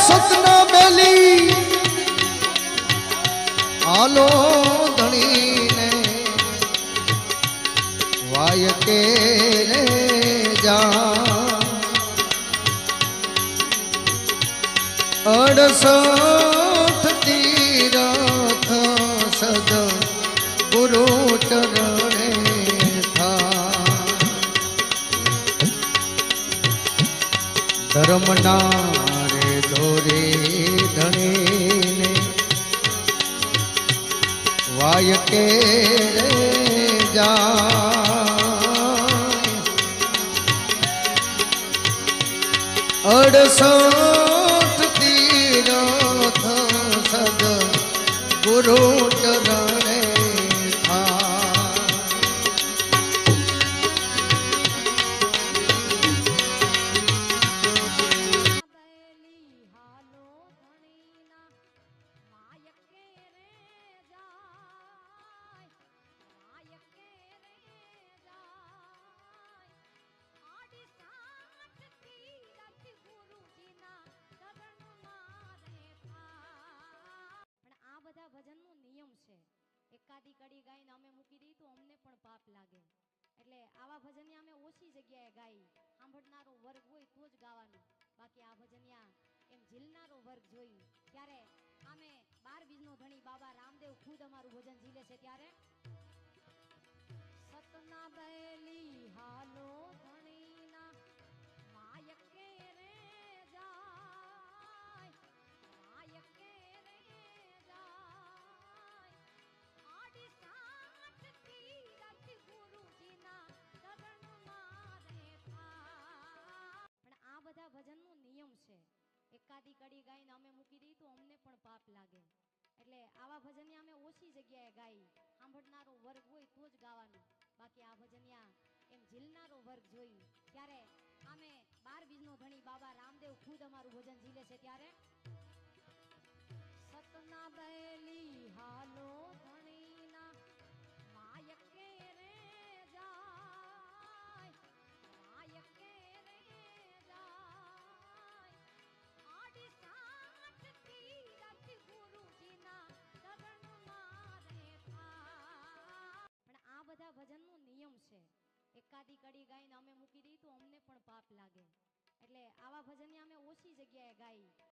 સતના બેલી હાલો ધણીને Y કે રે જા 68 તીરથ સદ ગુરુ ચરણે થા ધર્મના રે ધોરે ધણીને વાય કે રે જાય 68 તીરથ સદ ગુરુ ચરણે ભજનનો નિયમ છે એકાદી કડી ગાઈને અમે મૂકી દઈએ તો અમને પણ પાપ લાગે એટલે આવા ભજનિયા અમે ઓછી જગ્યાએ ગાઈ સાંભળનારો વર્ગ હોય તો જ ગાવાનું બાકી આ ભજનિયા એમ ઝીલનારો વર્ગ જોઈ ત્યારે અમે 12 બીજનો ધણી બાબા રામદેવ ખુદ અમારું ભજન ઝીલે છે ત્યારે સતના બેલી હાલો ધણીના માયક કે રે જાય માયક કે ભજનનો નિયમ છે એકાદી કડી ગાઈને અમે મૂકી દઈએ તો અમને પણ પાપ લાગે એટલે આવા ભજનિયા અમે ઓછી જગ્યાએ ગાઈ સાંભળનારો વર્ગ હોય તો જ ગાવાનું બાકી આ ભજનિયા એમ ઝીલનારો વર્ગ જોઈ ત્યારે અમે 12 બીજનો ધણી બાબા રામદેવ ખુદ અમારું ભજન ઝીલે છે ત્યારે સતના બેલી હાલો ધણીના માયક કે રે જાય માયક કે ભજનનો નિયમ છે એકાદી કડી ગાઈને અમે મૂકી દઈએ તો અમને પણ પાપ લાગે એટલે આવા ભજનિયા અમે ઓછી જગ્યાએ ગાઈ